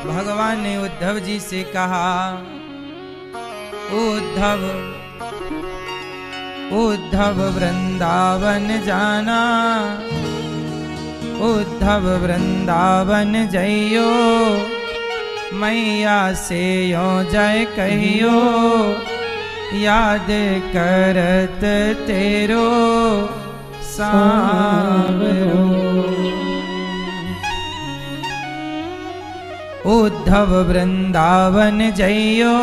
भगवान ने उद्धव जी से कहा, उद्धव उद्धव वृंदावन जाना, उद्धव वृंदावन जइयो, मैया से यो जय कहियो, याद करत तेरो सांवरो। उद्धव वृंदावन जइयो,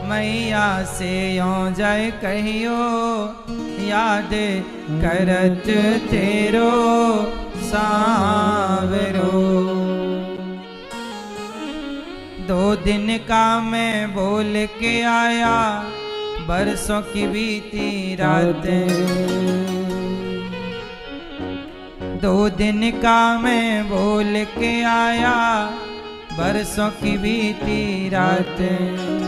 मैया से यो जय कहियो, याद करत तेरो सांवरो। 2 दिन का मैं बोल के आया, बरसों की बीती रातें। 2 दिन का मैं बोल के आया, बरसों की बीती रातें।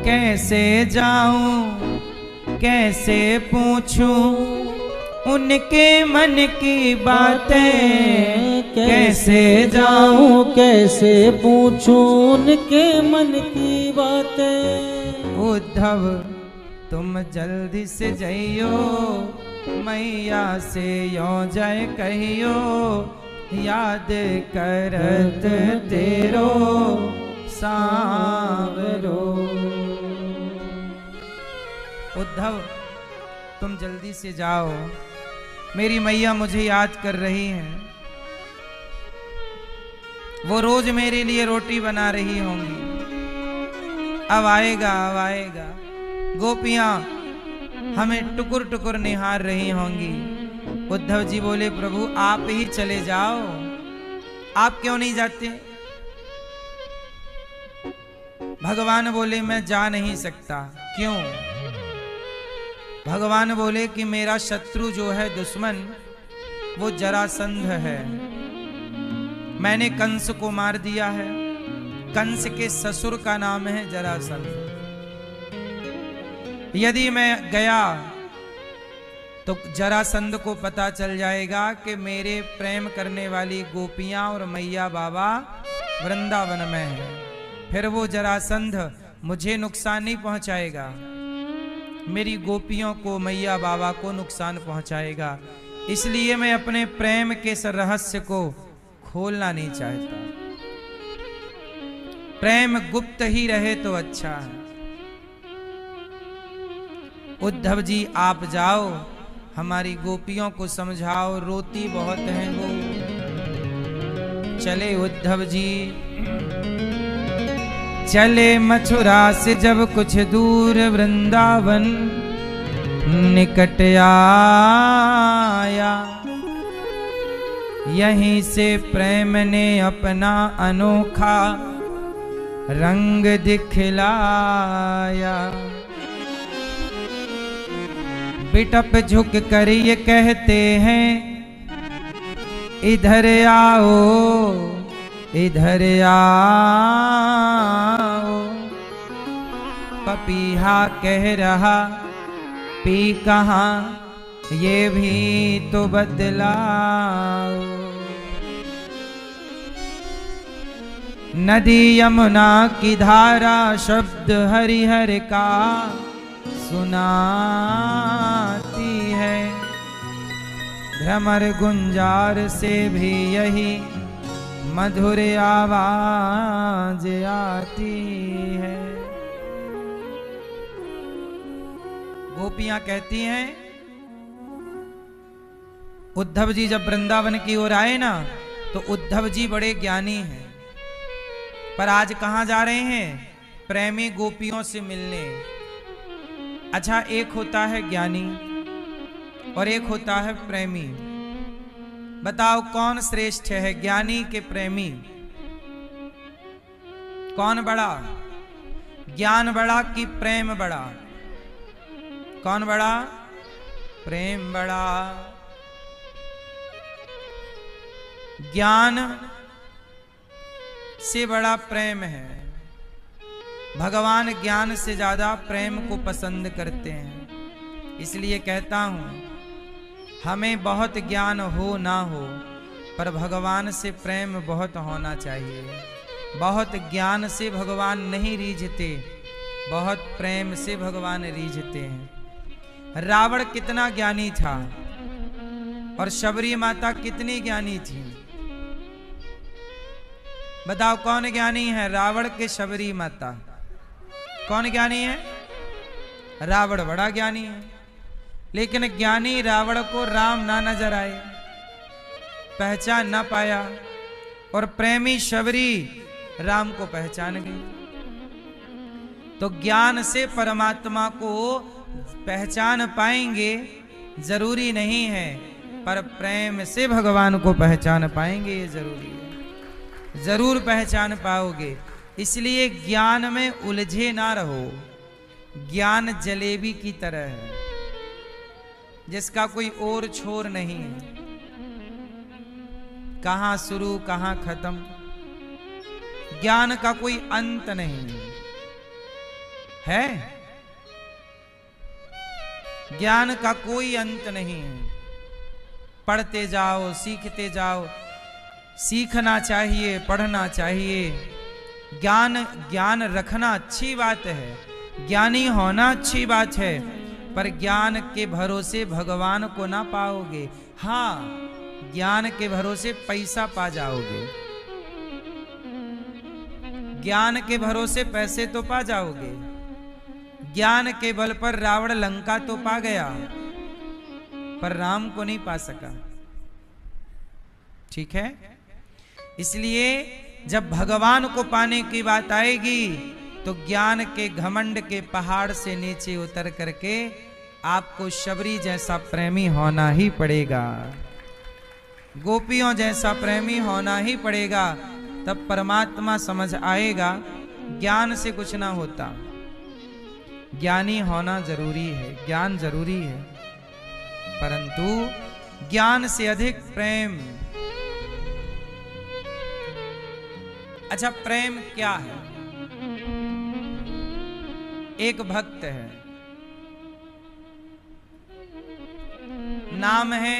कैसे जाऊं कैसे पूछूं उनके मन की बातें, कैसे जाऊं कैसे पूछूं उनके मन की बातें। उद्धव तुम जल्दी से जइयो, मैया से यो जय कहियो, याद करत तेरो सांवरो। उद्धव तुम जल्दी से जाओ, मेरी मैया मुझे याद कर रही हैं। वो रोज मेरे लिए रोटी बना रही होंगी, अब आएगा अब आएगा। गोपियां हमें टुकुर टुकुर निहार रही होंगी। उद्धव जी बोले, प्रभु आप ही चले जाओ, आप क्यों नहीं जाते? भगवान बोले, मैं जा नहीं सकता। क्यों? भगवान बोले कि मेरा शत्रु जो है, दुश्मन, वो जरासंध है। मैंने कंस को मार दिया है। कंस के ससुर का नाम है जरासंध। यदि मैं गया तो जरासंध को पता चल जाएगा कि मेरे प्रेम करने वाली गोपियां और मैया बाबा वृंदावन में है। फिर वो जरासंध मुझे नुकसान नहीं पहुंचाएगा, मेरी गोपियों को, मैया बाबा को नुकसान पहुंचाएगा। इसलिए मैं अपने प्रेम के इस रहस्य को खोलना नहीं चाहता। प्रेम गुप्त ही रहे तो अच्छा है। उद्धव जी आप जाओ, हमारी गोपियों को समझाओ, रोती बहुत हैं वो। चले उद्धव जी, चले मथुरा से जब कुछ दूर, वृंदावन निकट आया। यहीं से प्रेम ने अपना अनोखा रंग दिखलाया। बिटप झुक कर ये कहते हैं, इधर आओ इधर आओ। पपीहा कह रहा, पी कहाँ ये भी तो बदलाओ। नदी यमुना की धारा शब्द हरिहर का सुनाती है। भ्रमर गुंजार से भी यही मधुर आवाज आती है। गोपियां कहती हैं, उद्धव जी जब वृंदावन की ओर आए ना, तो उद्धव जी बड़े ज्ञानी हैं, पर आज कहां जा रहे हैं? प्रेमी गोपियों से मिलने। अच्छा, एक होता है ज्ञानी और एक होता है प्रेमी। बताओ कौन श्रेष्ठ है, ज्ञानी के प्रेमी? कौन बड़ा? ज्ञान बड़ा कि प्रेम बड़ा? कौन बड़ा? प्रेम बड़ा। ज्ञान से बड़ा प्रेम है। भगवान ज्ञान से ज्यादा प्रेम को पसंद करते हैं। इसलिए कहता हूं, हमें बहुत ज्ञान हो ना हो, पर भगवान से प्रेम बहुत होना चाहिए। बहुत ज्ञान से भगवान नहीं रीझते, बहुत प्रेम से भगवान रीझते हैं। रावण कितना ज्ञानी था और शबरी माता कितनी ज्ञानी थी। बताओ कौन ज्ञानी है, रावण के शबरी माता? कौन ज्ञानी है? रावण बड़ा ज्ञानी है, लेकिन ज्ञानी रावण को राम ना नजर आए, पहचान ना पाया, और प्रेमी शबरी राम को पहचान गई। तो ज्ञान से परमात्मा को पहचान पाएंगे जरूरी नहीं है, पर प्रेम से भगवान को पहचान पाएंगे ये जरूरी है। जरूर पहचान पाओगे। इसलिए ज्ञान में उलझे ना रहो। ज्ञान जलेबी की तरह है जिसका कोई और छोर नहीं है, कहां शुरू कहां खत्म। ज्ञान का कोई अंत नहीं है, ज्ञान का कोई अंत नहीं है। पढ़ते जाओ, सीखते जाओ। सीखना चाहिए, पढ़ना चाहिए। ज्ञान रखना अच्छी बात है, ज्ञानी होना अच्छी बात है, पर ज्ञान के भरोसे भगवान को ना पाओगे। हाँ, ज्ञान के भरोसे पैसा पा जाओगे, ज्ञान के भरोसे पैसे तो पा जाओगे। ज्ञान के बल पर रावण लंका तो पा गया, पर राम को नहीं पा सका। ठीक है? इसलिए जब भगवान को पाने की बात आएगी तो ज्ञान के घमंड के पहाड़ से नीचे उतर करके आपको शबरी जैसा प्रेमी होना ही पड़ेगा, गोपियों जैसा प्रेमी होना ही पड़ेगा। तब परमात्मा समझ आएगा। ज्ञान से कुछ ना होता, ज्ञानी होना जरूरी है, ज्ञान जरूरी है, परंतु ज्ञान से अधिक प्रेम। अच्छा, प्रेम क्या है? एक भक्त है, नाम है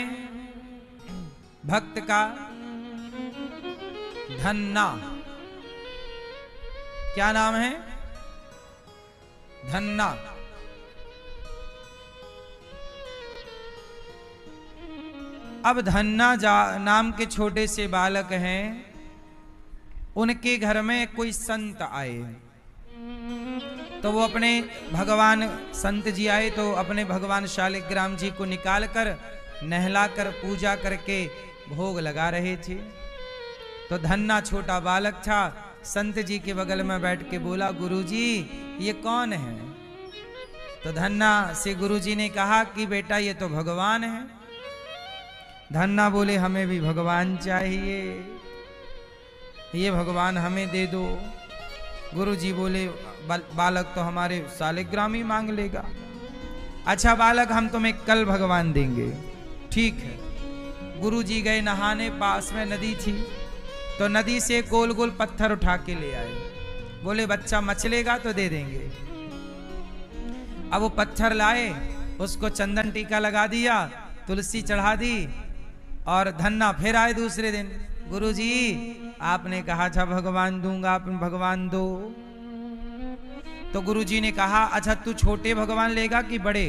भक्त का धन्ना। क्या नाम है? धन्ना। अब धन्ना नाम के छोटे से बालक हैं। उनके घर में कोई संत आए, तो वो अपने भगवान, संत जी आए तो अपने भगवान शालिग्राम जी को निकालकर नहलाकर पूजा करके भोग लगा रहे थे। तो धन्ना छोटा बालक था, संत जी के बगल में बैठ के बोला, गुरुजी ये कौन है? तो धन्ना से गुरुजी ने कहा कि बेटा ये तो भगवान है। धन्ना बोले, हमें भी भगवान चाहिए, ये भगवान हमें दे दो। गुरुजी बोले, बालक तो हमारे शालिग्राम ही मांग लेगा। अच्छा बालक, हम तुम्हें कल भगवान देंगे। ठीक है। गुरुजी गए नहाने, पास में नदी थी, तो नदी से गोल गोल पत्थर उठा के ले आए। बोले बच्चा मचलेगा तो दे देंगे। अब वो पत्थर लाए, उसको चंदन टीका लगा दिया, तुलसी चढ़ा दी, और धन्ना फिर आए दूसरे दिन। गुरुजी आपने कहा था भगवान दूंगा, आप भगवान दो। तो गुरुजी ने कहा, अच्छा तू छोटे भगवान लेगा कि बड़े?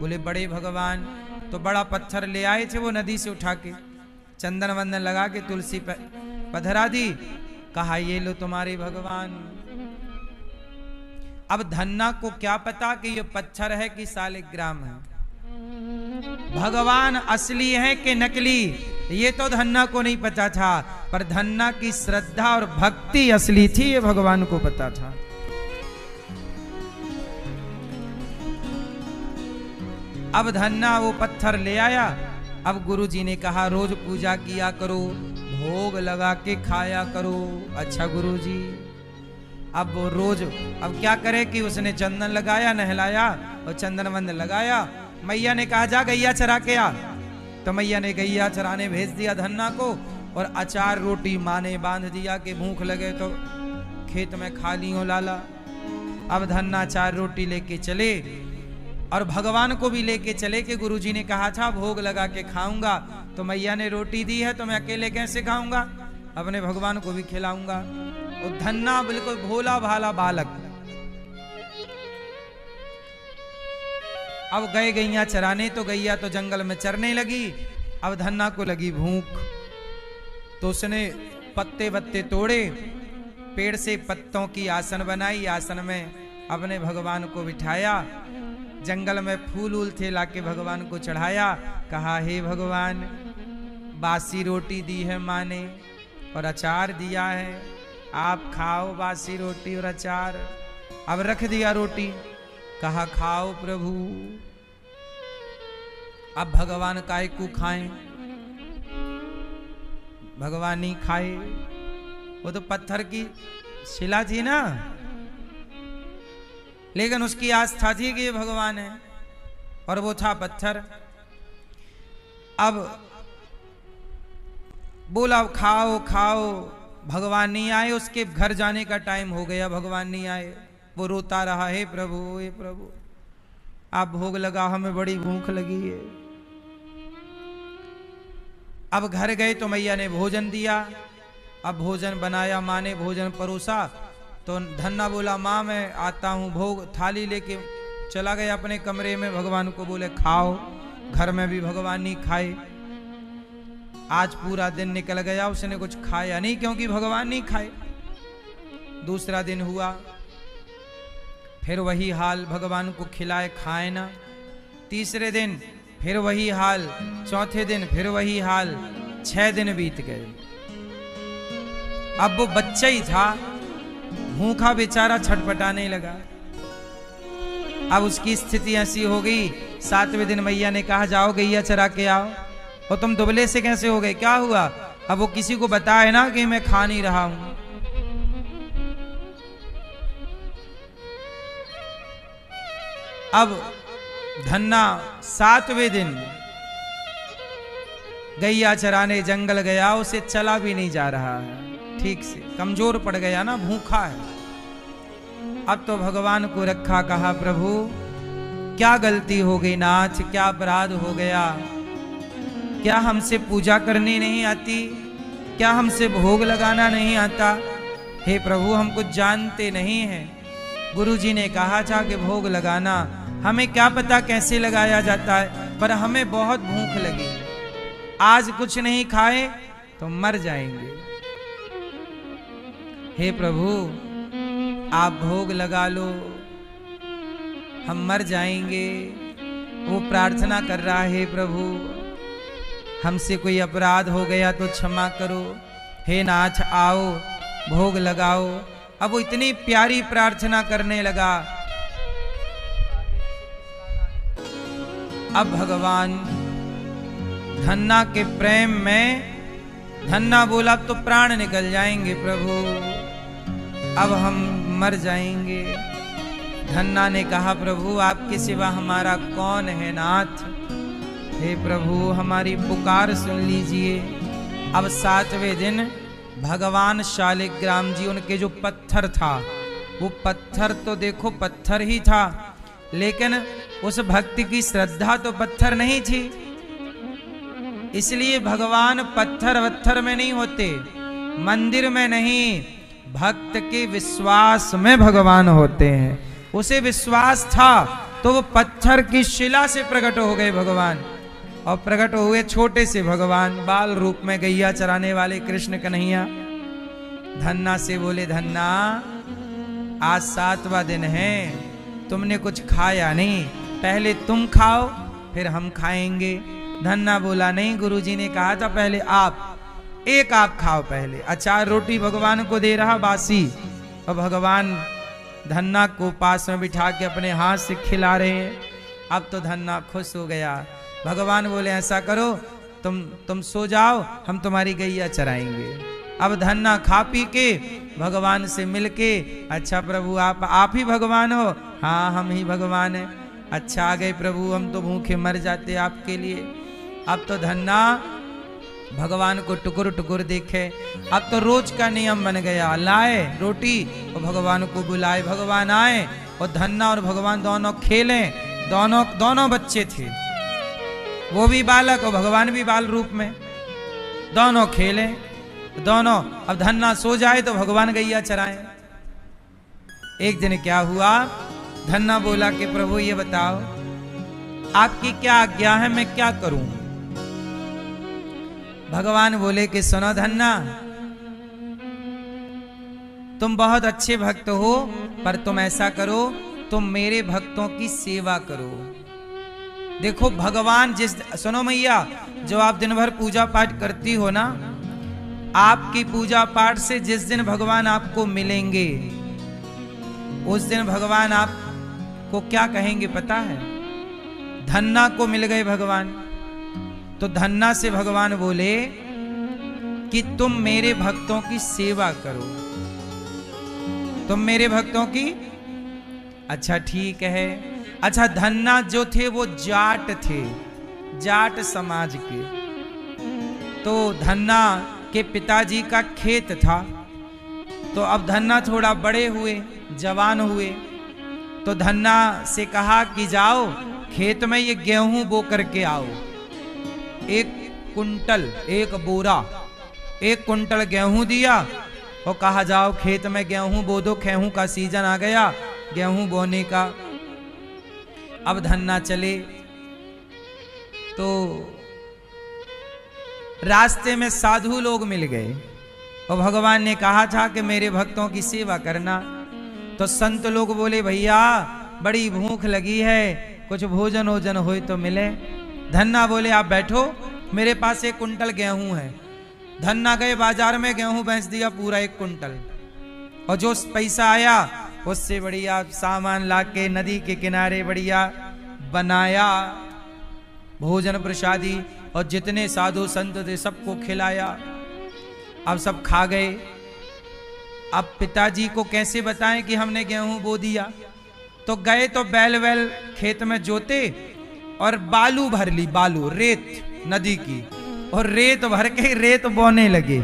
बोले बड़े भगवान। तो बड़ा पत्थर ले आए थे वो नदी से उठा के, चंदन वंदन लगा के तुलसी पधरा दी, कहा ये लो तुम्हारे भगवान। अब धन्ना को क्या पता कि ये पत्थर है कि शालिग्राम है, भगवान असली है कि नकली, ये तो धन्ना को नहीं पता था। पर धन्ना की श्रद्धा और भक्ति असली थी, ये भगवान को पता था। अब धन्ना वो पत्थर ले आया। अब गुरुजी ने कहा रोज पूजा किया करो, भोग लगा के खाया करो। अच्छा गुरुजी। अब वो रोज, अब क्या करे कि उसने चंदन लगाया, नहलाया और चंदन वंदन लगाया। मैया ने कहा जा गैया चरा के आ। तो मैया ने गैया चराने भेज दिया धन्ना को, और अचार रोटी माँ ने बांध दिया कि भूख लगे तो खेत में खा लियो लाला। अब धन्ना अचार रोटी लेके चले, और भगवान को भी लेके चले कि गुरुजी ने कहा था भोग लगा के खाऊंगा। तो मैया ने रोटी दी है तो मैं अकेले कैसे खाऊंगा, अपने भगवान को भी खिलाऊंगा। और धन्ना बिल्कुल भोला भाला बालक। अब गए गैया चराने, तो गैया तो जंगल में चरने लगी। अब धन्ना को लगी भूख, तो उसने पत्ते वत्ते तोड़े, पेड़ से पत्तों की आसन बनाई, आसन में अपने भगवान को बिठाया। जंगल में फूल उल थे, लाके भगवान को चढ़ाया। कहा, हे भगवान, बासी रोटी दी है माँ ने और अचार दिया है, आप खाओ बासी रोटी और अचार। अब रख दिया रोटी, कहा खाओ प्रभु। अब भगवान काय को खाएं, भगवान ही खाए। वो तो पत्थर की शिला थी ना, लेकिन उसकी आस्था थी कि ये भगवान है, और वो था पत्थर। अब बोला खाओ खाओ, भगवान नहीं आए। उसके घर जाने का टाइम हो गया, भगवान नहीं आए। वो रोता रहा, हे प्रभु, हे प्रभु, आप भोग लगा, हमें बड़ी भूख लगी है। अब घर गए तो मैया ने भोजन दिया। अब भोजन बनाया, माँ ने भोजन परोसा। तो धन्ना बोला, माँ मैं आता हूँ। भोग थाली लेके चला गया अपने कमरे में, भगवान को बोले खाओ। घर में भी भगवान नहीं खाए। आज पूरा दिन निकल गया, उसने कुछ खाया नहीं, क्योंकि भगवान नहीं खाए। दूसरा दिन हुआ, फिर वही हाल, भगवान को खिलाए खाए ना। तीसरे दिन फिर वही हाल, चौथे दिन फिर वही हाल। 6 दिन बीत गए। अब वो बच्चा ही था, भूखा बेचारा छटपटाने लगा। अब उसकी स्थिति ऐसी हो गई। 7वें दिन मैया ने कहा, जाओ गैया चरा के आओ। और तुम दुबले से कैसे हो गए, क्या हुआ? अब वो किसी को बताए ना कि मैं खा नहीं रहा हूं। अब धन्ना 7वें दिन गैया चराने जंगल गया, उसे चला भी नहीं जा रहा है ठीक से, कमजोर पड़ गया ना, भूखा है। अब तो भगवान को रखा, कहा प्रभु क्या गलती हो गई नाथ, क्या अपराध हो गया? क्या हमसे पूजा करनी नहीं आती? क्या हमसे भोग लगाना नहीं आता? हे प्रभु, हम कुछ जानते नहीं हैं। गुरुजी ने कहा था कि भोग लगाना, हमें क्या पता कैसे लगाया जाता है, पर हमें बहुत भूख लगी, आज कुछ नहीं खाए तो मर जाएंगे। हे प्रभु आप भोग लगा लो, हम मर जाएंगे। वो प्रार्थना कर रहा है, हे प्रभु हमसे कोई अपराध हो गया तो क्षमा करो, हे नाथ आओ भोग लगाओ। अब वो इतनी प्यारी प्रार्थना करने लगा। अब भगवान धन्ना के प्रेम में, धन्ना बोला अब तो प्राण निकल जाएंगे प्रभु, अब हम मर जाएंगे। धन्ना ने कहा प्रभु आपके सिवा हमारा कौन है नाथ, हे प्रभु हमारी पुकार सुन लीजिए। अब 7वें दिन भगवान शालिग्राम जी, उनके जो पत्थर था, वो पत्थर तो देखो पत्थर ही था, लेकिन उस भक्ति की श्रद्धा तो पत्थर नहीं थी। इसलिए भगवान पत्थर वत्थर में नहीं होते, मंदिर में नहीं, भक्त के विश्वास में भगवान होते हैं। उसे विश्वास था तो वो पत्थर की शिला से प्रकट हो गए भगवान, और प्रकट हुए छोटे से भगवान, बाल रूप में गैया चराने वाले कृष्ण कन्हैया। धन्ना से बोले धन्ना आज 7वां दिन है, तुमने कुछ खाया नहीं, पहले तुम खाओ फिर हम खाएंगे। धन्ना बोला नहीं, गुरुजी ने कहा था पहले एक आप खाओ पहले। अचार रोटी भगवान को दे रहा बासी, और भगवान धन्ना को पास में बिठा के अपने हाथ से खिला रहे हैं। अब तो धन्ना खुश हो गया। भगवान बोले ऐसा करो तुम सो जाओ, हम तुम्हारी गैया चराएंगे। अब धन्ना खा पी के भगवान से मिलके, अच्छा प्रभु आप ही भगवान हो? हाँ हम ही भगवान हैं। अच्छा आ गए प्रभु, हम तो भूखे मर जाते आपके लिए। अब तो धन्ना भगवान को टुकुर टुकुर देखे। अब तो रोज का नियम बन गया, लाए रोटी और भगवान को बुलाए, भगवान आए और धन्ना और भगवान दोनों खेलें। दोनों बच्चे थे, वो भी बालक और भगवान भी बाल रूप में, दोनों खेलें दोनों। अब धन्ना सो जाए तो भगवान गैया चराएं। एक दिन क्या हुआ, धन्ना बोला कि प्रभु ये बताओ आपकी क्या आज्ञा है, मैं क्या करूं। भगवान बोले कि सुनो धन्ना, तुम बहुत अच्छे भक्त हो, पर तुम ऐसा करो, तुम मेरे भक्तों की सेवा करो। देखो भगवान सुनो मैया, जो आप दिन भर पूजा पाठ करती हो ना, आपकी पूजा पाठ से जिस दिन भगवान आपको मिलेंगे, उस दिन भगवान आपको क्या कहेंगे पता है? धन्ना को मिल गए भगवान, तो धन्ना से भगवान बोले कि तुम मेरे भक्तों की सेवा करो, तुम मेरे भक्तों की। अच्छा ठीक है। अच्छा धन्ना जो थे वो जाट थे, जाट समाज के। तो धन्ना के पिताजी का खेत था, तो अब धन्ना थोड़ा बड़े हुए, जवान हुए, तो धन्ना से कहा कि जाओ खेत में ये गेहूं बो करके आओ। 1 कुंटल, 1 बोरा, 1 कुंटल गेहूं दिया और कहा जाओ खेत में गेहूं बो दो, गेहूं का सीजन आ गया, गेहूं बोने का। अब धन्ना चले तो रास्ते में साधु लोग मिल गए और भगवान ने कहा था कि मेरे भक्तों की सेवा करना। तो संत लोग बोले भैया बड़ी भूख लगी है, कुछ भोजन वोजन हो तो मिले। धन्ना बोले आप बैठो, मेरे पास 1 कुंटल गेहूं है। धन्ना गए बाजार में, गेहूं बेच दिया पूरा 1 कुंटल, और जो पैसा आया उससे बढ़िया सामान लाके नदी के किनारे बढ़िया बनाया, भोजन प्रसादी, और जितने साधु संत थे सबको खिलाया। अब सब खा गए। अब पिताजी को कैसे बताएं कि हमने गेहूं बो दिया? तो गए तो बैल वैल खेत में जोते और बालू भर ली, बालू रेत नदी की, और रेत भर के रेत बोने लगे।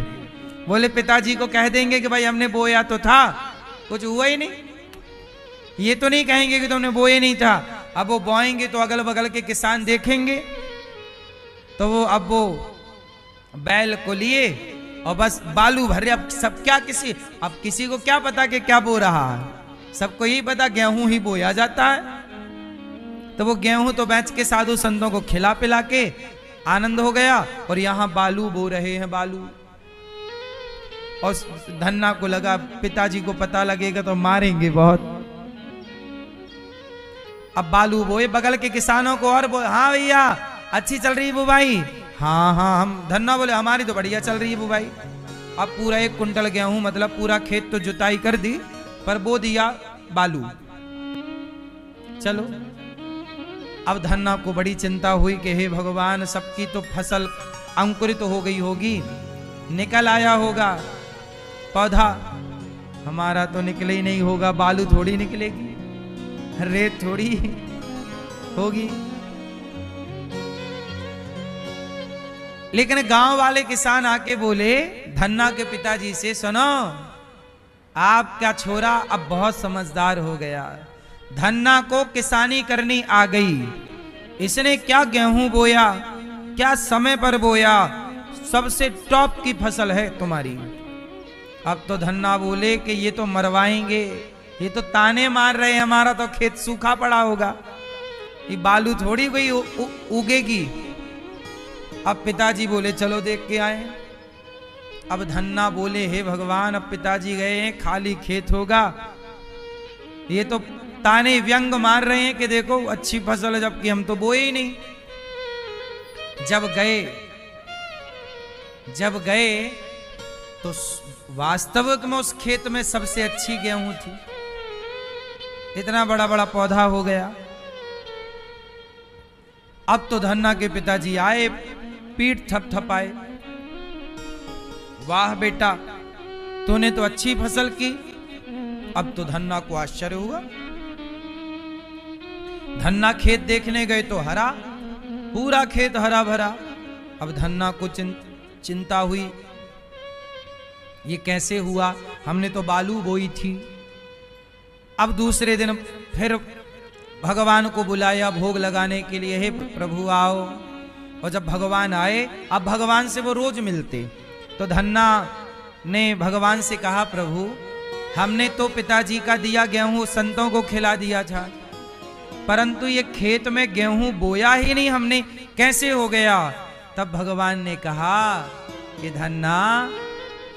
बोले पिताजी को कह देंगे कि भाई हमने बोया तो था, कुछ हुआ ही नहीं। ये तो नहीं कहेंगे कि तुमने बोए नहीं था। अब वो बोएंगे तो अगल बगल के किसान देखेंगे, तो वो अब वो बैल को लिए और बस बालू भरे। अब सब क्या अब किसी को क्या पता कि क्या बो रहा है, सबको यही पता गेहूं ही बोया जाता है। तो वो गेहूं तो बेच के साधु संतों को खिला पिला के आनंद हो गया, और यहां बालू बो रहे हैं, बालू। और धन्ना को लगा पिताजी को पता लगेगा तो मारेंगे बहुत। अब बालू बोए, बगल के किसानों को और बोले हाँ भैया अच्छी चल रही है बुवाई। हाँ हाँ, हम धन्ना बोले हमारी तो बढ़िया चल रही है बुवाई। अब पूरा 1 कुंटल गेहूं, मतलब पूरा खेत तो जुताई कर दी, पर बो दिया बालू। चलो अब धन्ना को बड़ी चिंता हुई कि हे भगवान सबकी तो फसल अंकुरित तो हो गई होगी, निकल आया होगा पौधा, हमारा तो निकले ही नहीं होगा, बालू थोड़ी निकलेगी, रेत थोड़ी होगी। लेकिन गांव वाले किसान आके बोले धन्ना के पिताजी से, सुनो आपका छोरा अब बहुत समझदार हो गया, धन्ना को किसानी करनी आ गई, इसने क्या गेहूं बोया, क्या समय पर बोया, सबसे टॉप की फसल है तुम्हारी। अब तो धन्ना बोले कि ये तो मरवाएंगे, ये तो ताने मार रहे हैं, हमारा तो खेत सूखा पड़ा होगा, ये बालू थोड़ी कोई उगेगी। अब पिताजी बोले चलो देख के आए। अब धन्ना बोले हे भगवान अब पिताजी गए हैं, खाली खेत होगा, ये तो ताने व्यंग मार रहे हैं कि देखो अच्छी फसल है, जबकि हम तो बोए ही नहीं। जब गए तो वास्तविक में उस खेत में सबसे अच्छी गेहूं थी, इतना बड़ा बड़ा पौधा हो गया। अब तो धन्ना के पिताजी आए, पीठ थपथपाए, वाह बेटा तूने तो अच्छी फसल की। अब तो धन्ना को आश्चर्य हुआ, धन्ना खेत देखने गए तो हरा, पूरा खेत हरा भरा। अब धन्ना को चिंता हुई, ये कैसे हुआ, हमने तो बालू बोई थी। अब दूसरे दिन फिर भगवान को बुलाया भोग लगाने के लिए, हे प्रभु आओ, और जब भगवान आए, अब भगवान से वो रोज मिलते, तो धन्ना ने भगवान से कहा, प्रभु हमने तो पिताजी का दिया गेहूं संतों को खिला दिया था, परंतु ये खेत में गेहूं बोया ही नहीं हमने, कैसे हो गया? तब भगवान ने कहा कि धन्ना,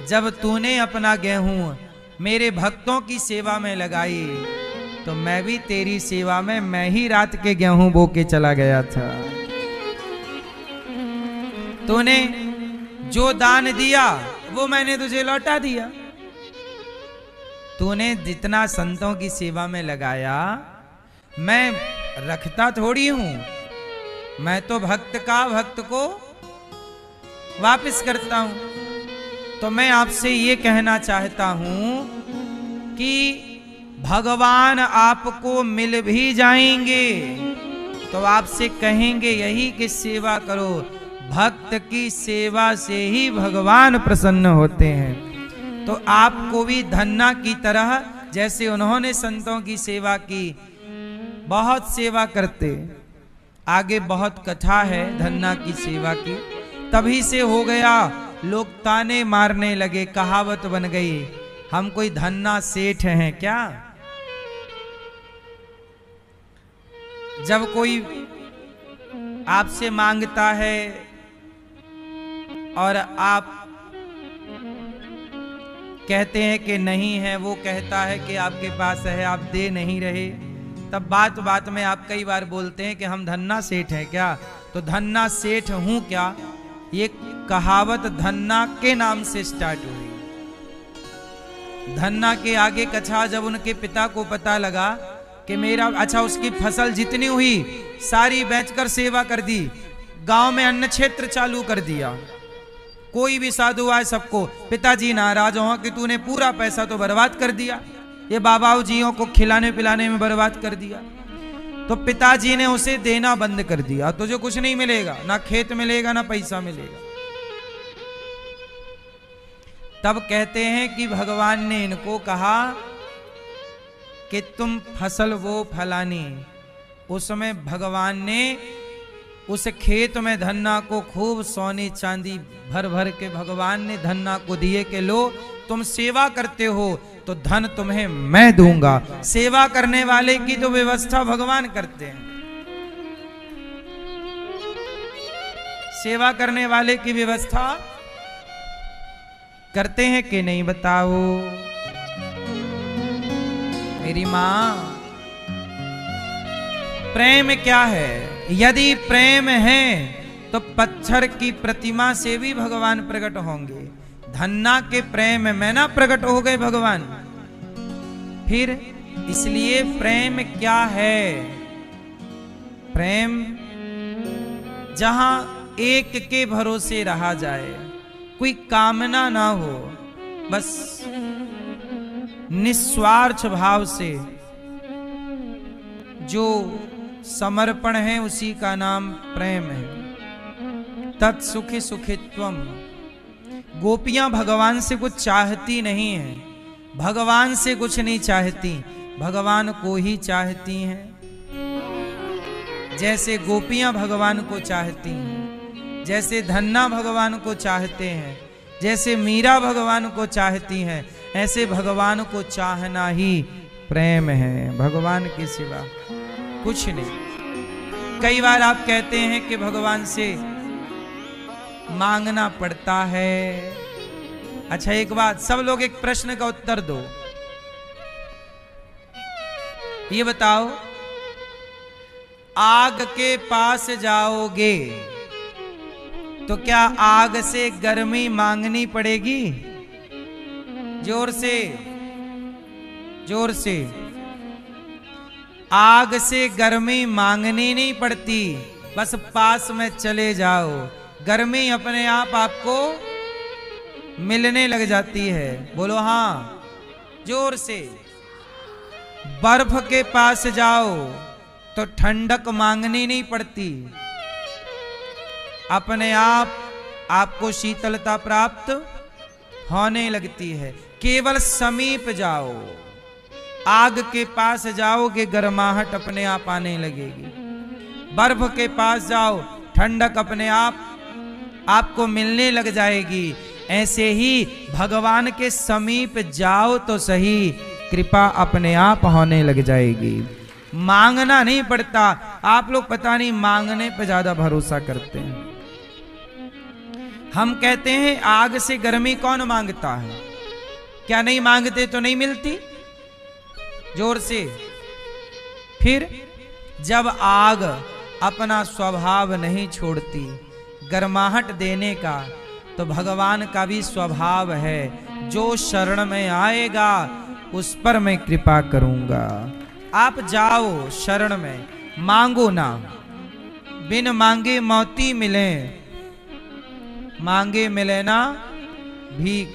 जब तूने अपना गेहूं मेरे भक्तों की सेवा में लगाई, तो मैं भी तेरी सेवा में मैं ही रात के गेहूं बो के चला गया था। तूने जो दान दिया वो मैंने तुझे लौटा दिया। तूने जितना संतों की सेवा में लगाया, मैं रखता थोड़ी हूं, मैं तो भक्त को वापस करता हूं। तो मैं आपसे ये कहना चाहता हूं कि भगवान आपको मिल भी जाएंगे तो आपसे कहेंगे यही कि सेवा करो। भक्त की सेवा से ही भगवान प्रसन्न होते हैं। तो आपको भी धन्ना की तरह, जैसे उन्होंने संतों की सेवा की, बहुत सेवा करते, आगे बहुत कथा है धन्ना की सेवा की, तभी से हो गया। लोग ताने मारने लगे, कहावत बन गई, हम कोई धन्ना सेठ हैं क्या? जब कोई आपसे मांगता है और आप कहते हैं कि नहीं है, वो कहता है कि आपके पास है, आप दे नहीं रहे, तब बात बात में आप कई बार बोलते हैं कि हम धन्ना सेठ हैं क्या? तो धन्ना सेठ हूं क्या, ये कहावत धन्ना के नाम से स्टार्ट हुई। धन्ना के आगे कथा, जब उनके पिता को पता लगा कि मेरा, अच्छा उसकी फसल जितनी हुई सारी बेचकर सेवा कर दी, गांव में अन्न क्षेत्र चालू कर दिया, कोई भी साधु आए सबको, पिताजी नाराज हो कि तूने पूरा पैसा तो बर्बाद कर दिया, ये बाबाओं जियों को खिलाने पिलाने में बर्बाद कर दिया। तो पिताजी ने उसे देना बंद कर दिया, तुझे कुछ नहीं मिलेगा, ना खेत मिलेगा ना पैसा मिलेगा। तब कहते हैं कि भगवान ने इनको कहा कि तुम फसल वो फलानी। उसमें भगवान ने उस खेत में धन्ना को खूब सोने चांदी भर भर के भगवान ने धन्ना को दिए कि लो तुम सेवा करते हो तो धन तुम्हें मैं दूंगा। सेवा करने वाले की तो व्यवस्था भगवान करते हैं, सेवा करने वाले की व्यवस्था करते हैं कि नहीं बताओ मेरी मां। प्रेम क्या है? यदि प्रेम है तो पत्थर की प्रतिमा से भी भगवान प्रकट होंगे। धन्ना के प्रेम में ना प्रकट हो गए भगवान। फिर इसलिए प्रेम क्या है? प्रेम जहां एक के भरोसे रहा जाए, कोई कामना ना हो, बस निस्वार्थ भाव से जो समर्पण है उसी का नाम प्रेम है। तत्सुखी सुखित्वम। गोपियां भगवान से कुछ चाहती नहीं है, भगवान से कुछ नहीं चाहती, भगवान को ही चाहती हैं। जैसे गोपियां भगवान को चाहती हैं, जैसे धन्ना भगवान को चाहते हैं, जैसे मीरा भगवान को चाहती हैं, ऐसे भगवान को चाहना ही प्रेम है। भगवान के सिवा कुछ नहीं। कई बार आप कहते हैं कि भगवान से मांगना पड़ता है। अच्छा एक बात, सब लोग एक प्रश्न का उत्तर दो। ये बताओ, आग के पास जाओगे तो क्या आग से गर्मी मांगनी पड़ेगी? जोर से, जोर से। आग से गर्मी मांगनी नहीं पड़ती, बस पास में चले जाओ, गर्मी अपने आप आपको मिलने लग जाती है। बोलो हाँ, जोर से। बर्फ के पास जाओ तो ठंडक मांगनी नहीं पड़ती, अपने आप आपको शीतलता प्राप्त होने लगती है। केवल समीप जाओ, आग के पास जाओगे गर्माहट अपने आप आने लगेगी। बर्फ के पास जाओ ठंडक अपने आप आपको मिलने लग जाएगी। ऐसे ही भगवान के समीप जाओ तो सही, कृपा अपने आप होने लग जाएगी। मांगना नहीं पड़ता। आप लोग पता नहीं मांगने पे ज्यादा भरोसा करते हैं। हम कहते हैं आग से गर्मी कौन मांगता है? क्या नहीं मांगते तो नहीं मिलती? जोर से। फिर जब आग अपना स्वभाव नहीं छोड़ती गर्माहट देने का, तो भगवान का भी स्वभाव है, जो शरण में आएगा उस पर मैं कृपा करूंगा। आप जाओ शरण में, मांगो ना। बिन मांगे मोती मिले, मांगे मिले ना भीख।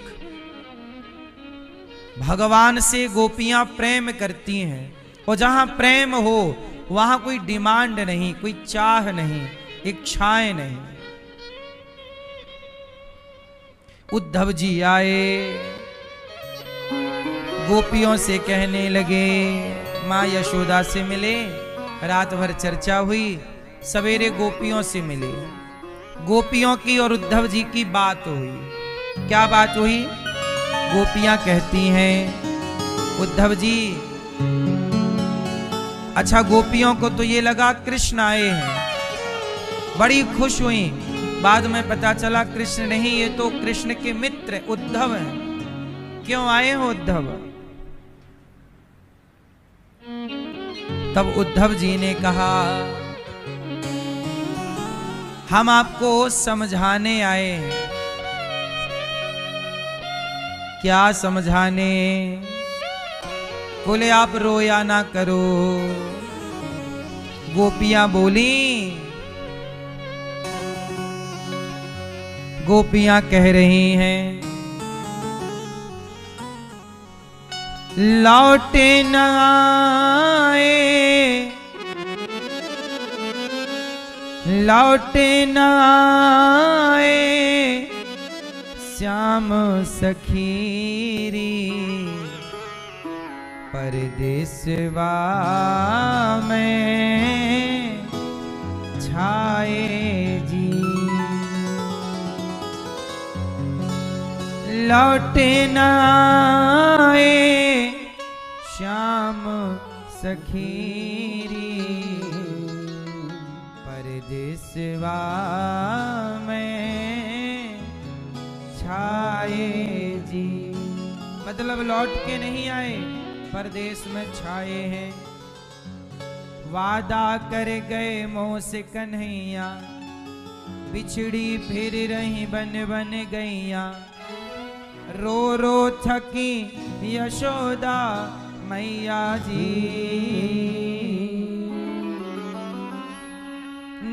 भगवान से गोपियां प्रेम करती हैं, और जहां प्रेम हो वहां कोई डिमांड नहीं, कोई चाह नहीं, इच्छाएं नहीं। उद्धव जी आए, गोपियों से कहने लगे, माँ यशोदा से मिले, रात भर चर्चा हुई, सवेरे गोपियों से मिले। गोपियों की और उद्धव जी की बात हुई। क्या बात हुई? गोपियां कहती हैं, उद्धव जी, अच्छा गोपियों को तो ये लगा कृष्ण आए हैं, बड़ी खुश हुई। बाद में पता चला कृष्ण नहीं, ये तो कृष्ण के मित्र उद्धव हैं। क्यों आए हो उद्धव? तब उद्धव जी ने कहा, हम आपको समझाने आए हैं। क्या समझाने? बोले आप रोया ना करो। गोपियां बोली, गोपियां कह रही हैं, लौटे न आए, लौटे न आए श्याम सखीरी, परदेसवा में छाए जी। लौटे न आए श्याम सखीरी, परदेसवा में छाए जी। मतलब लौट के नहीं आए, परदेश में छाए हैं। वादा कर गए मोह से कन्हैया, बिछड़ी फिर रही बन बन गैया। रो रो थकी यशोदा मैया जी,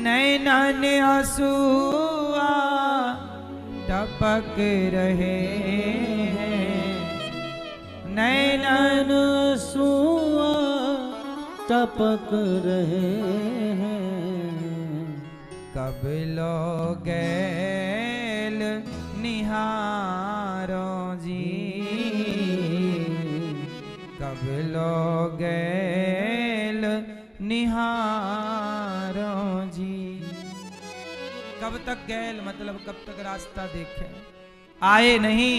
नैनन आंसुआ टपक रहे हैं, नैनन आंसुआ टपक रहे हैं। कब लोगेल निहारो जी, कब लोगेल निहारो जी। कब तक गैल मतलब कब तक रास्ता देखे? आए नहीं।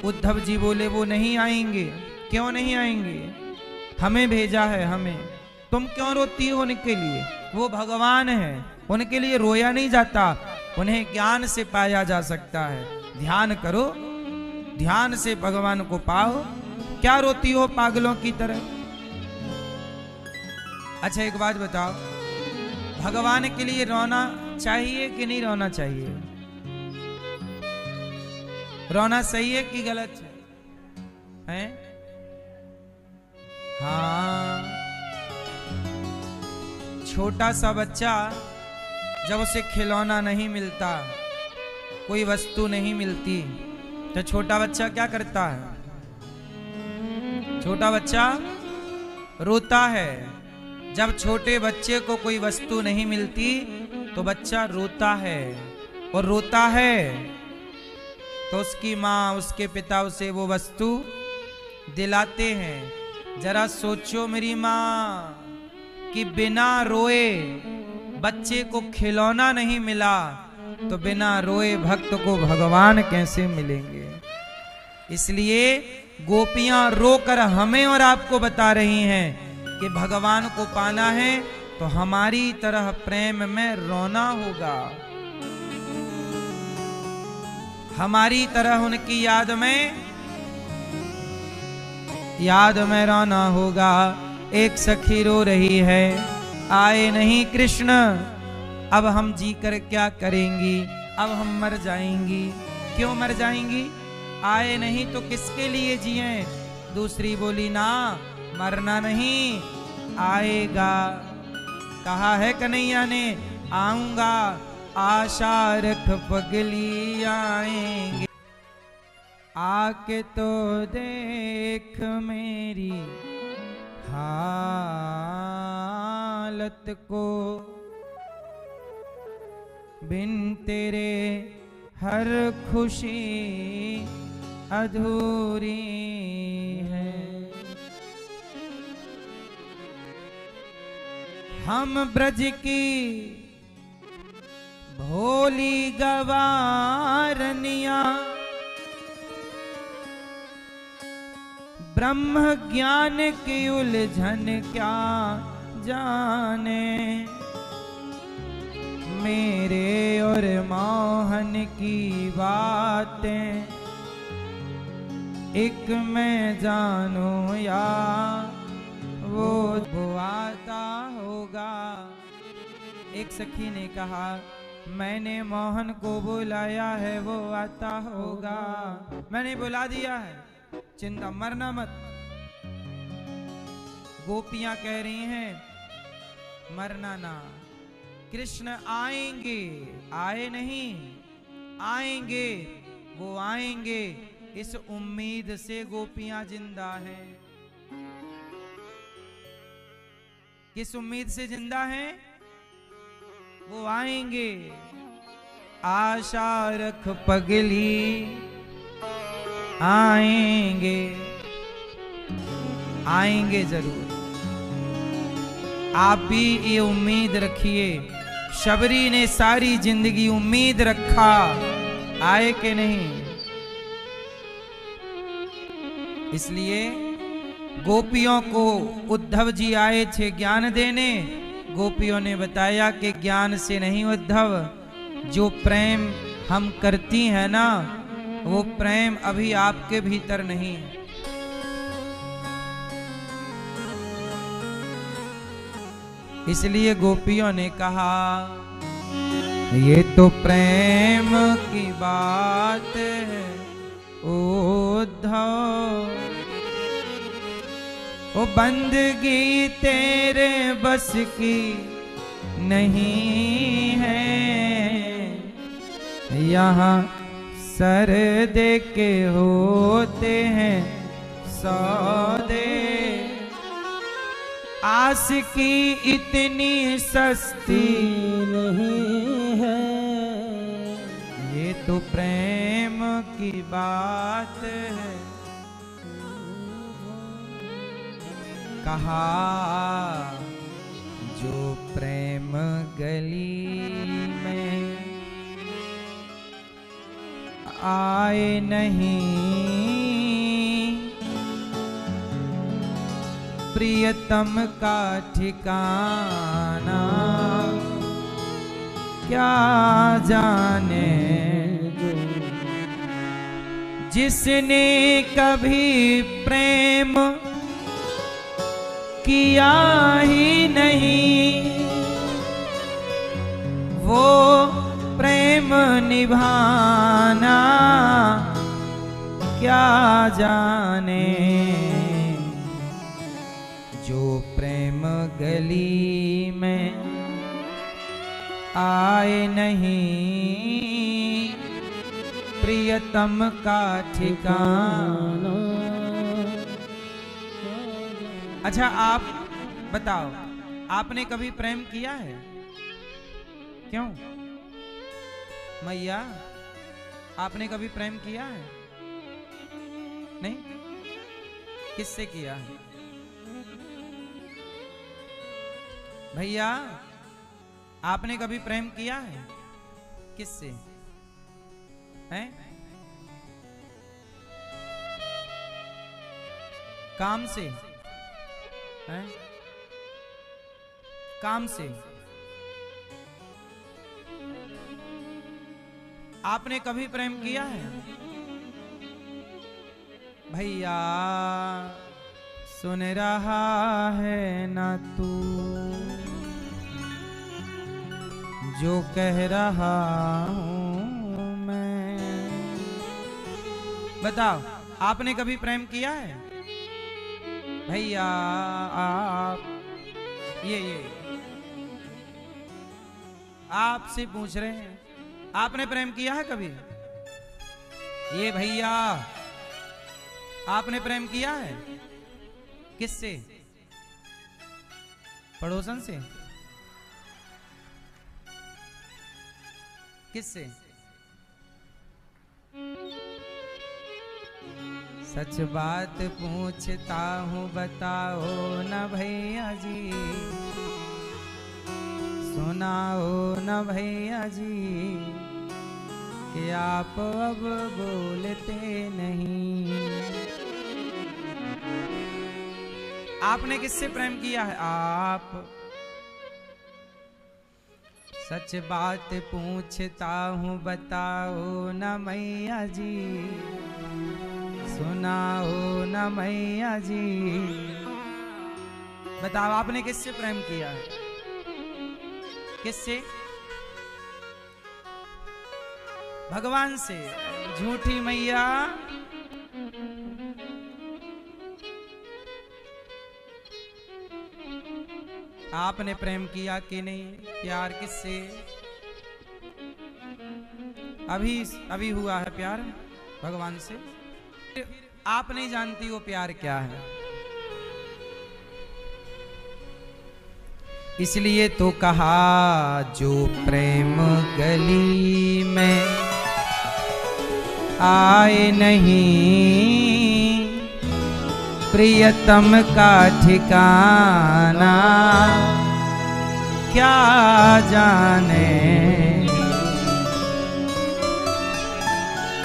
उद्धव जी बोले वो नहीं आएंगे। क्यों नहीं आएंगे? हमें भेजा है, हमें। तुम क्यों रोती हो उनके लिए? वो भगवान है, उनके लिए रोया नहीं जाता, उन्हें ज्ञान से पाया जा सकता है। ध्यान करो, ध्यान से भगवान को पाओ। क्या रोती हो पागलों की तरह? अच्छा एक बात बताओ, भगवान के लिए रोना चाहिए कि नहीं रोना चाहिए? रोना सही है कि गलत है? हाँ, छोटा सा बच्चा जब उसे खिलौना नहीं मिलता, कोई वस्तु नहीं मिलती, तो छोटा बच्चा क्या करता है? छोटा बच्चा रोता है। जब छोटे बच्चे को कोई वस्तु नहीं मिलती तो बच्चा रोता है, और रोता है तो उसकी माँ, उसके पिता उसे वो वस्तु दिलाते हैं। जरा सोचो मेरी माँ कि बिना रोए बच्चे को खिलौना नहीं मिला तो बिना रोए भक्त को भगवान कैसे मिलेंगे। इसलिए गोपियां रोकर हमें और आपको बता रही हैं कि भगवान को पाना है तो हमारी तरह प्रेम में रोना होगा, हमारी तरह उनकी याद में रोना होगा। एक सखी रो रही है, आए नहीं कृष्ण, अब हम जी कर क्या करेंगी, अब हम मर जाएंगी। क्यों मर जाएंगी? आए नहीं तो किसके लिए जिए? दूसरी बोली ना, मरना नहीं, आएगा। कहा है कन्हैया ने, आऊंगा, आशा रख पगली आएंगे। आके तो देख मेरी हालत को, बिन तेरे हर खुशी अधूरी है। हम ब्रज की भोली गवारनिया, ब्रह्म ज्ञान की उलझन क्या जाने। मेरे और मोहन की बातें एक मैं जानूं या वो आता होगा। एक सखी ने कहा, मैंने मोहन को बुलाया है, वो आता होगा। मैंने बुला दिया है, चिंता मरना मत। गोपियां कह रही हैं, मरना ना, कृष्ण आएंगे, आए नहीं, आएंगे, वो आएंगे। इस उम्मीद से गोपियां जिंदा हैं। किस उम्मीद से जिंदा हैं? वो आएंगे। आशा रख पगली, आएंगे, आएंगे जरूर। आप भी ये उम्मीद रखिए। शबरी ने सारी जिंदगी उम्मीद रखा, आए कि नहीं। इसलिए गोपियों को उद्धव जी आए थे ज्ञान देने। गोपियों ने बताया कि ज्ञान से नहीं उद्धव, जो प्रेम हम करती हैं ना, वो प्रेम अभी आपके भीतर नहीं है। इसलिए गोपियों ने कहा, ये तो प्रेम की बात है उद्धव, ओ बंदगी तेरे बस की नहीं है। यहाँ सर दे के होते हैं सौदे, आस की इतनी सस्ती नहीं है। ये तो प्रेम की बात है। कहा जो प्रेम गली में आए नहीं, प्रियतम का ठिकाना क्या जाने। जिसने कभी प्रेम किया ही नहीं, वो प्रेम निभाना क्या जाने। जो प्रेम गली में आए नहीं, प्रियतम का ठिकाना। अच्छा आप बताओ, आपने कभी प्रेम किया है? क्यों मैया, आपने कभी प्रेम किया है? नहीं? किससे किया है? भैया आपने कभी प्रेम किया है? किससे? हैं? काम से? हैं? काम से? आपने कभी प्रेम किया है? भैया सुन रहा है ना तू जो कह रहा हूं मैं? बताओ, आपने कभी प्रेम किया है? भैया आप ये आपसे पूछ रहे हैं, आपने प्रेम किया है कभी? ये भैया आपने प्रेम किया है? किससे? पड़ोसन से? किससे? सच बात पूछता हूँ बताओ न भैया जी, सुनाओ न भैया जी कि आप अब बोलते नहीं। आपने किससे प्रेम किया है? आप सच बात पूछता हूँ बताओ न मैया जी, सुनाओ न मैया जी। बताओ आपने किससे प्रेम किया है? किससे? भगवान से। झूठी मैया। आपने प्रेम किया कि नहीं? प्यार किससे? अभी हुआ है प्यार भगवान से। आप नहीं जानती वो प्यार क्या है, इसलिए तो कहा जो प्रेम गली में आए नहीं, प्रियतम का ठिकाना क्या जाने।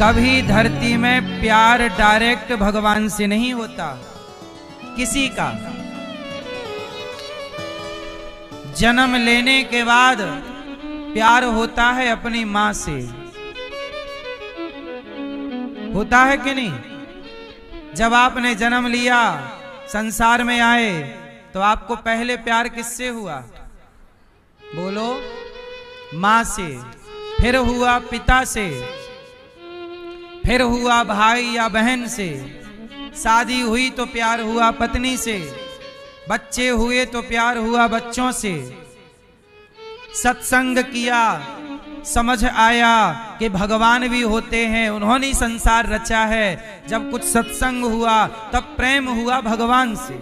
कभी धरती में प्यार डायरेक्ट भगवान से नहीं होता किसी का। जन्म लेने के बाद प्यार होता है अपनी मां से, होता है कि नहीं? जब आपने जन्म लिया, संसार में आए, तो आपको पहले प्यार किससे हुआ? बोलो। मां से, फिर हुआ पिता से, फिर हुआ भाई या बहन से, शादी हुई तो प्यार हुआ पत्नी से, बच्चे हुए तो प्यार हुआ बच्चों से। सत्संग किया, समझ आया कि भगवान भी होते हैं, उन्होंने ही संसार रचा है। जब कुछ सत्संग हुआ तब प्रेम हुआ भगवान से।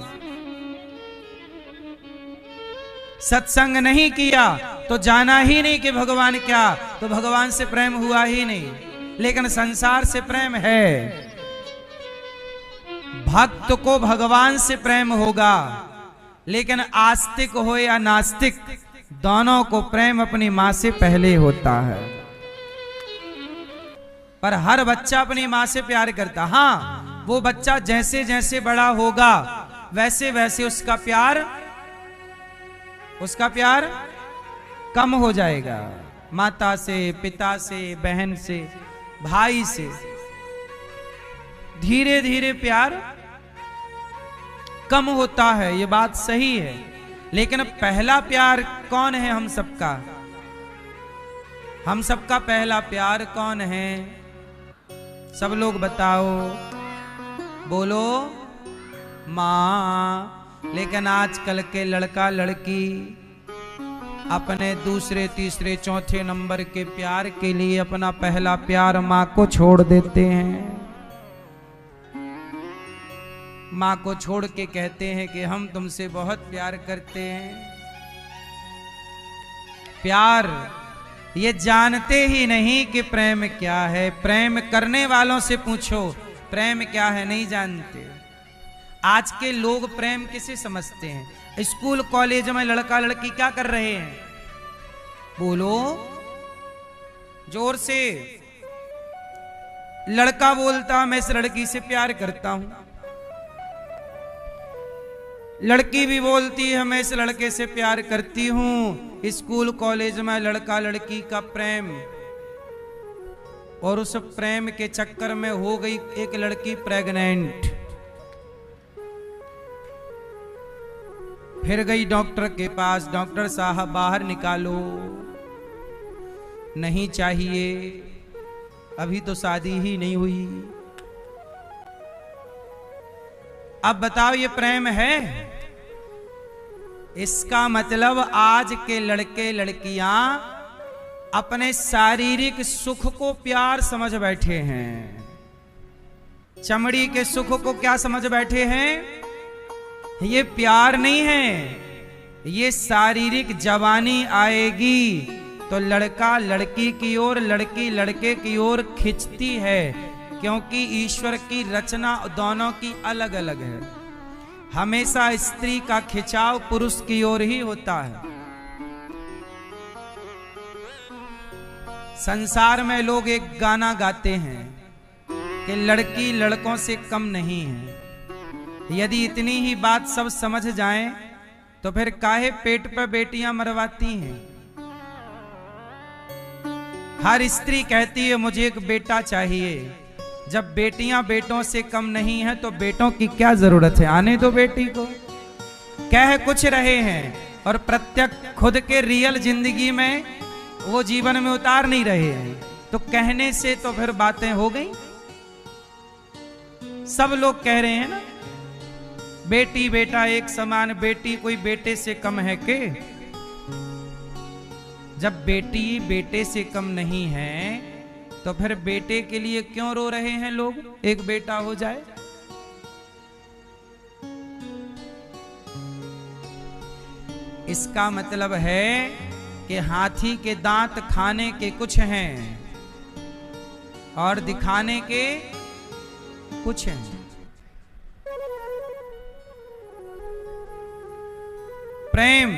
सत्संग नहीं किया तो जाना ही नहीं कि भगवान क्या, तो भगवान से प्रेम हुआ ही नहीं। लेकिन संसार से प्रेम है। भक्त को भगवान से प्रेम होगा, लेकिन आस्तिक हो या नास्तिक, दोनों को प्रेम अपनी मां से पहले होता है। पर हर बच्चा अपनी मां से प्यार करता। हाँ, वो बच्चा जैसे जैसे बड़ा होगा वैसे वैसे उसका प्यार कम हो जाएगा। माता से, पिता से, बहन से, भाई से धीरे धीरे प्यार कम होता है, ये बात सही है। लेकिन पहला प्यार कौन है हम सबका? हम सबका पहला प्यार कौन है? सब लोग बताओ, बोलो। माँ। लेकिन आजकल के लड़का लड़की अपने दूसरे तीसरे चौथे नंबर के प्यार के लिए अपना पहला प्यार माँ को छोड़ देते हैं। माँ को छोड़ के कहते हैं कि हम तुमसे बहुत प्यार करते हैं। प्यार ये जानते ही नहीं कि प्रेम क्या है। प्रेम करने वालों से पूछो प्रेम क्या है, नहीं जानते। आज के लोग प्रेम किसे समझते हैं? स्कूल कॉलेज में लड़का लड़की क्या कर रहे हैं? बोलो जोर से। लड़का बोलता मैं इस लड़की से प्यार करता हूं। लड़की भी बोलती है मैं इस लड़के से प्यार करती हूं। स्कूल कॉलेज में लड़का लड़की का प्रेम, और उस प्रेम के चक्कर में हो गई एक लड़की प्रेग्नेंट। फिर गई डॉक्टर के पास, डॉक्टर साहब बाहर निकालो, नहीं चाहिए, अभी तो शादी ही नहीं हुई। अब बताओ ये प्रेम है? इसका मतलब आज के लड़के लड़कियां अपने शारीरिक सुख को प्यार समझ बैठे हैं। चमड़ी के सुख को क्या समझ बैठे हैं? ये प्यार नहीं है। ये शारीरिक जवानी आएगी तो लड़का लड़की की ओर, लड़की लड़के की ओर खिंचती है, क्योंकि ईश्वर की रचना दोनों की अलग अलग है। हमेशा स्त्री का खिंचाव पुरुष की ओर ही होता है। संसार में लोग एक गाना गाते हैं कि लड़की लड़कों से कम नहीं है। यदि इतनी ही बात सब समझ जाएं तो फिर काहे पेट पर बेटियां मरवाती हैं? हर स्त्री कहती है मुझे एक बेटा चाहिए। जब बेटियां बेटों से कम नहीं है तो बेटों की क्या जरूरत है? आने दो बेटी को। कह कुछ रहे हैं और प्रत्यक्ष खुद के रियल जिंदगी में वो जीवन में उतार नहीं रहे हैं, तो कहने से तो फिर बातें हो गई। सब लोग कह रहे हैं ना बेटी बेटा एक समान, बेटी कोई बेटे से कम है के? जब बेटी बेटे से कम नहीं है तो फिर बेटे के लिए क्यों रो रहे हैं लोग? एक बेटा हो जाए। इसका मतलब है कि हाथी के दांत खाने के कुछ हैं और दिखाने के कुछ हैं। प्रेम,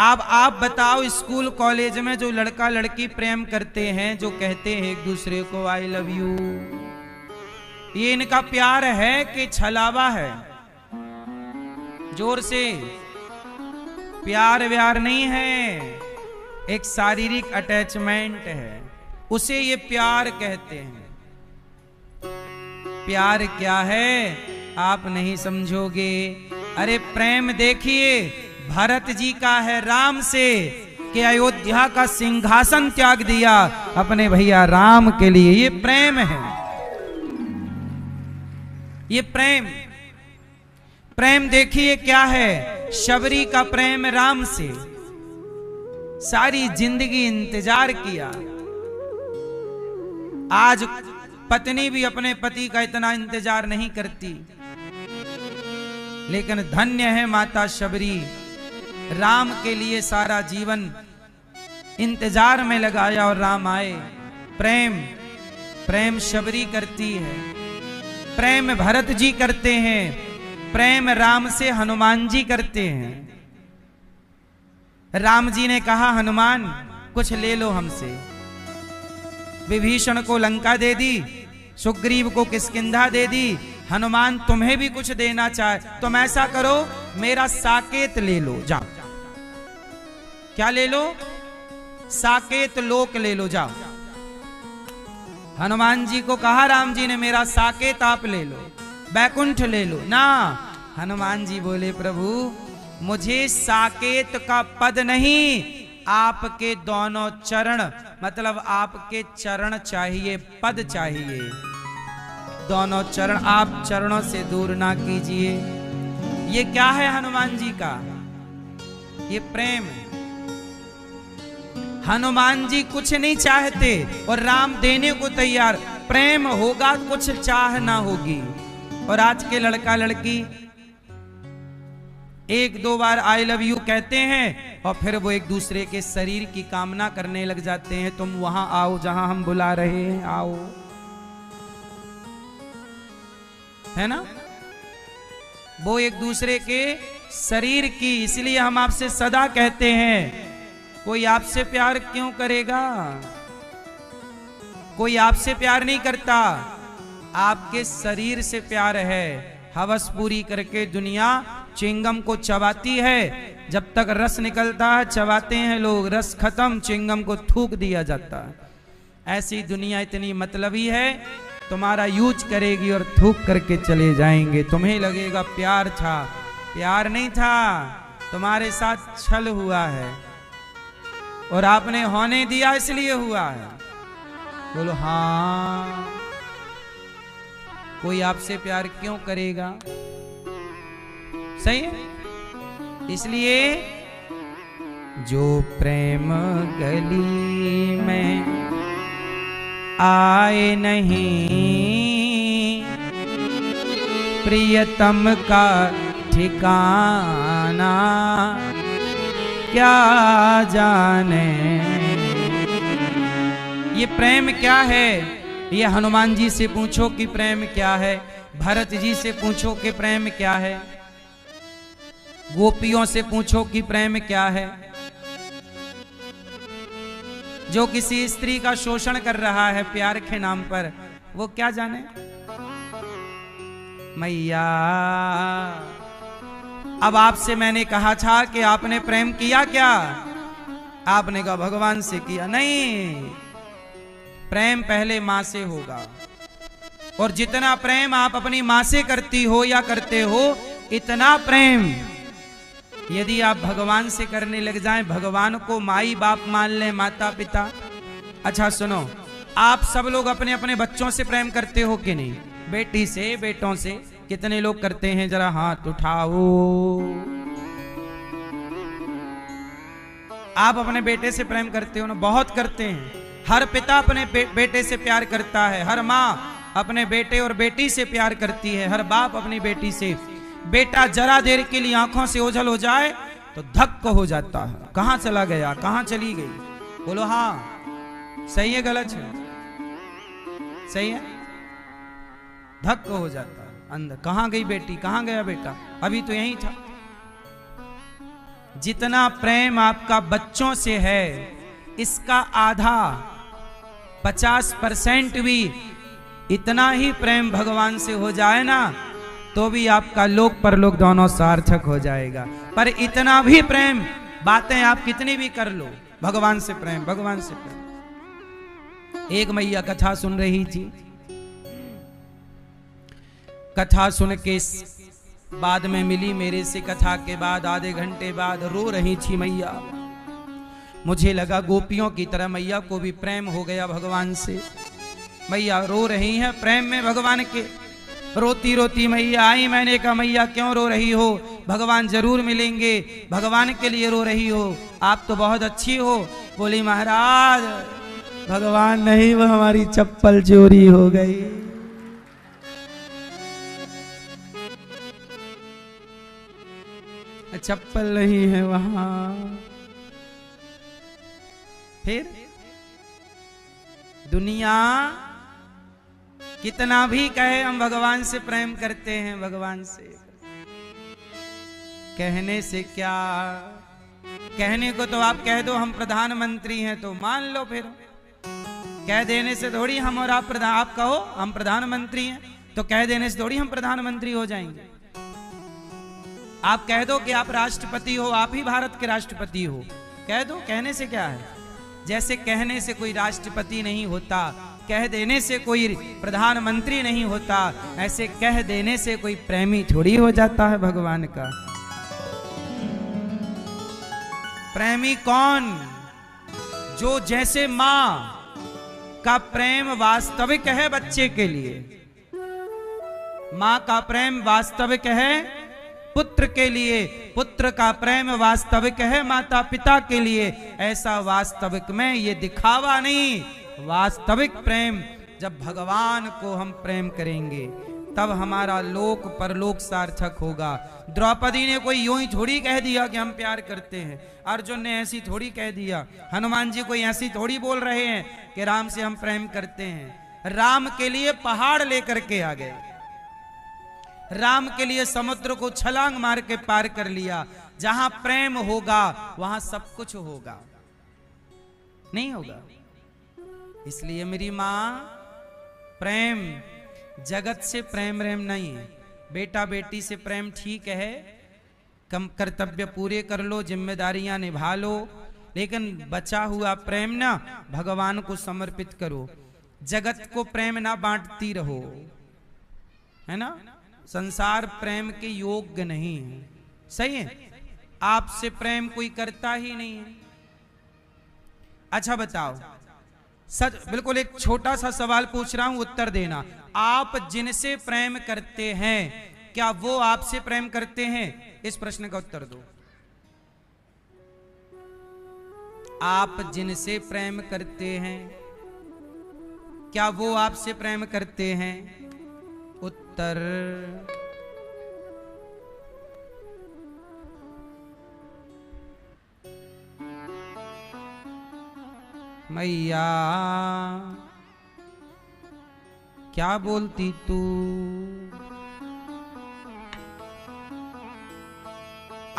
अब आप बताओ स्कूल कॉलेज में जो लड़का लड़की प्रेम करते हैं, जो कहते हैं एक दूसरे को आई लव यू, ये इनका प्यार है कि छलावा है? जोर से। प्यार व्यार नहीं है, एक शारीरिक अटैचमेंट है, उसे ये प्यार कहते हैं। प्यार क्या है आप नहीं समझोगे। अरे प्रेम देखिए भरत जी का है राम से, कि अयोध्या का सिंहासन त्याग दिया अपने भैया राम के लिए। ये प्रेम है, ये प्रेम। प्रेम देखिए क्या है, शबरी का प्रेम राम से, सारी जिंदगी इंतजार किया। आज पत्नी भी अपने पति का इतना इंतजार नहीं करती, लेकिन धन्य है माता शबरी, राम के लिए सारा जीवन इंतजार में लगाया और राम आए। प्रेम, प्रेम शबरी करती है, प्रेम भरत जी करते हैं, प्रेम राम से हनुमान जी करते हैं। राम जी ने कहा हनुमान कुछ ले लो हमसे। विभीषण को लंका दे दी, सुग्रीव को किष्किंधा दे दी, हनुमान तुम्हें भी कुछ देना चाहे, तुम ऐसा करो मेरा साकेत ले लो, जाओ। क्या ले लो? साकेत लोक ले लो, जाओ। हनुमान जी को कहा राम जी ने मेरा साकेत आप ले लो, बैकुंठ ले लो ना। हनुमान जी बोले प्रभु मुझे साकेत का पद नहीं, आपके दोनों चरण, मतलब आपके चरण चाहिए, पद चाहिए। दोनों चरण आप चरणों से दूर ना कीजिए। ये क्या है हनुमान जी का? ये प्रेम है। हनुमान जी कुछ नहीं चाहते और राम देने को तैयार। प्रेम होगा कुछ चाह ना होगी। और आज के लड़का लड़की एक दो बार आई लव यू कहते हैं और फिर वो एक दूसरे के शरीर की कामना करने लग जाते हैं। तुम वहां आओ जहां हम बुला रहे हैं, आओ, है ना? वो एक दूसरे के शरीर की, इसलिए हम आपसे सदा कहते हैं कोई आपसे प्यार क्यों करेगा? कोई आपसे प्यार नहीं करता, आपके शरीर से प्यार है। हवस पूरी करके दुनिया चिंगम को चबाती है, जब तक रस निकलता है चबाते हैं लोग, रस खत्म चिंगम को थूक दिया जाता है। ऐसी दुनिया इतनी मतलबी है, तुम्हारा यूज करेगी और थूक करके चले जाएंगे। तुम्हें लगेगा प्यार था, प्यार नहीं था, तुम्हारे साथ छल हुआ है और आपने होने दिया इसलिए हुआ है। बोलो हाँ। कोई आपसे प्यार क्यों करेगा? सही है। इसलिए जो प्रेम गली में आए नहीं, प्रियतम का ठिकाना क्या जाने। ये प्रेम क्या है? ये हनुमान जी से पूछो कि प्रेम क्या है, भरत जी से पूछो कि प्रेम क्या है, गोपियों से पूछो कि प्रेम क्या है। जो किसी स्त्री का शोषण कर रहा है प्यार के नाम पर, वो क्या जाने। मैया, अब आपसे मैंने कहा था कि आपने प्रेम किया क्या? आपने कहा भगवान से किया। नहीं, प्रेम पहले मां से होगा, और जितना प्रेम आप अपनी मां से करती हो या करते हो, इतना प्रेम यदि आप भगवान से करने लग जाएं, भगवान को माई बाप मान लें, माता पिता। अच्छा सुनो, आप सब लोग अपने अपने बच्चों से प्रेम करते हो कि नहीं? बेटी से, बेटों से कितने लोग करते हैं? जरा हाथ उठाओ। आप अपने बेटे से प्रेम करते हो ना? बहुत करते हैं। हर पिता अपने बेटे से प्यार करता है, हर माँ अपने बेटे और बेटी से प्यार करती है, हर बाप अपनी बेटी से। बेटा जरा देर के लिए आंखों से ओझल हो जाए तो धक्क हो जाता है, कहां चला गया, कहां चली गई। बोलो हाँ, सही है गलत है? सही है। धक्क हो जाता है अंदर, कहां गई बेटी, कहां गया बेटा, अभी तो यही था। जितना प्रेम आपका बच्चों से है, इसका आधा 50% भी इतना ही प्रेम भगवान से हो जाए ना, तो भी आपका लोक परलोक दोनों सार्थक हो जाएगा। पर इतना भी प्रेम, बातें आप कितनी भी कर लो, भगवान से प्रेम, भगवान से प्रेम। एक मैया कथा सुन रही थी, कथा सुन के बाद में मिली मेरे से, कथा के बाद आधे घंटे बाद रो रही थी मैया। मुझे लगा गोपियों की तरह मैया को भी प्रेम हो गया भगवान से। मैया रो रही हैं प्रेम में भगवान के। रोती रोती मैया आई, मैंने कहा मैया क्यों रो रही हो, भगवान जरूर मिलेंगे, भगवान के लिए रो रही हो, आप तो बहुत अच्छी हो। बोली महाराज भगवान नहीं, वो हमारी चप्पल चोरी हो गई। चप्पल नहीं है वहां। फिर दुनिया कितना भी कहे हम भगवान से प्रेम करते हैं, भगवान से कहने से क्या, कहने को तो आप कह दो हम प्रधानमंत्री हैं तो मान लो, फिर कह देने से थोड़ी हम और आप आप कहो हम प्रधानमंत्री हैं तो कह देने से थोड़ी हम प्रधानमंत्री हो जाएंगे। आप कह दो कि आप राष्ट्रपति हो, आप ही भारत के राष्ट्रपति हो, कह दो, कहने से क्या है। जैसे कहने से कोई राष्ट्रपति नहीं होता, कह देने से कोई प्रधानमंत्री नहीं होता, ऐसे कह देने से कोई प्रेमी थोड़ी हो जाता है भगवान का। प्रेमी कौन? जो जैसे मां का प्रेम वास्तविक है बच्चे के लिए, मां का प्रेम वास्तविक है पुत्र के लिए, पुत्र का प्रेम वास्तविक है माता पिता के लिए। ऐसा वास्तविक में ये दिखावा नहीं, वास्तविक प्रेम जब भगवान को हम प्रेम करेंगे तब हमारा लोक परलोक सार्थक होगा। द्रौपदी ने कोई यूं ही थोड़ी कह दिया कि हम प्यार करते हैं, अर्जुन ने ऐसी थोड़ी कह दिया, हनुमान जी कोई ऐसी थोड़ी बोल रहे हैं कि राम से हम प्रेम करते हैं। राम के लिए पहाड़ लेकर के आ गए, राम के लिए समुद्र को छलांग मार के पार कर लिया। जहां प्रेम होगा वहां सब कुछ होगा। नहीं होगा। इसलिए मेरी माँ, प्रेम जगत से प्रेम रेम नहीं है। बेटा बेटी से प्रेम ठीक है, कम कर्तव्य पूरे कर लो, जिम्मेदारियां निभा लो, लेकिन बचा हुआ प्रेम ना भगवान को समर्पित करो। जगत को प्रेम ना बांटती रहो, है ना। संसार प्रेम के योग्य नहीं है। सही है, आपसे प्रेम कोई करता ही नहीं है। अच्छा बताओ, सच बिल्कुल एक छोटा सा सवाल पूछ रहा हूं, उत्तर देना। आप जिनसे प्रेम करते हैं, क्या वो आपसे प्रेम करते हैं? इस प्रश्न का उत्तर दो। आप जिनसे प्रेम करते हैं, क्या वो आपसे प्रेम करते हैं? उत्तर मैया क्या बोलती तू?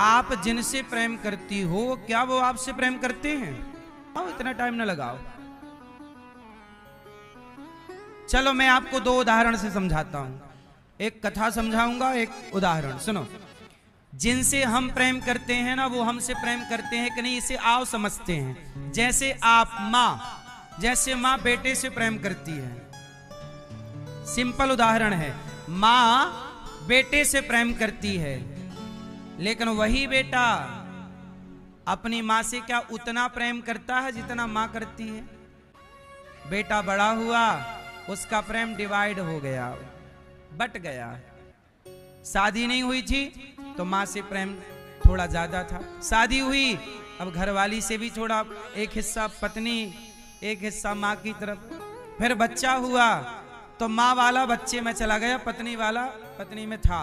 आप जिनसे प्रेम करती हो, क्या वो आपसे प्रेम करते हैं? आओ, इतना टाइम ना लगाओ। चलो मैं आपको दो उदाहरण से समझाता हूं। एक कथा समझाऊंगा, एक उदाहरण सुनो। जिनसे हम प्रेम करते हैं ना, वो हमसे प्रेम करते हैं कि नहीं, इसे आओ समझते हैं। जैसे आप जैसे माँ बेटे से प्रेम करती है। सिंपल उदाहरण है, माँ बेटे से प्रेम करती है, लेकिन वही बेटा अपनी माँ से क्या उतना प्रेम करता है जितना माँ करती है? बेटा बड़ा हुआ, उसका प्रेम डिवाइड हो गया, बट गया। शादी नहीं हुई थी तो माँ से प्रेम थोड़ा ज्यादा था। शादी हुई, अब घरवाली से भी थोड़ा, एक हिस्सा पत्नी, एक हिस्सा माँ की तरफ। फिर बच्चा हुआ तो माँ वाला बच्चे में चला गया, पत्नी वाला पत्नी में था।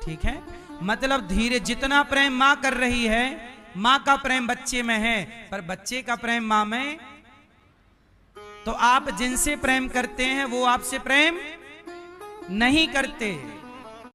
ठीक है, मतलब धीरे जितना प्रेम माँ कर रही है, माँ का प्रेम बच्चे में है, पर बच्चे का प्रेम माँ में। तो आप जिनसे प्रेम करते हैं वो आपसे प्रेम नहीं करते।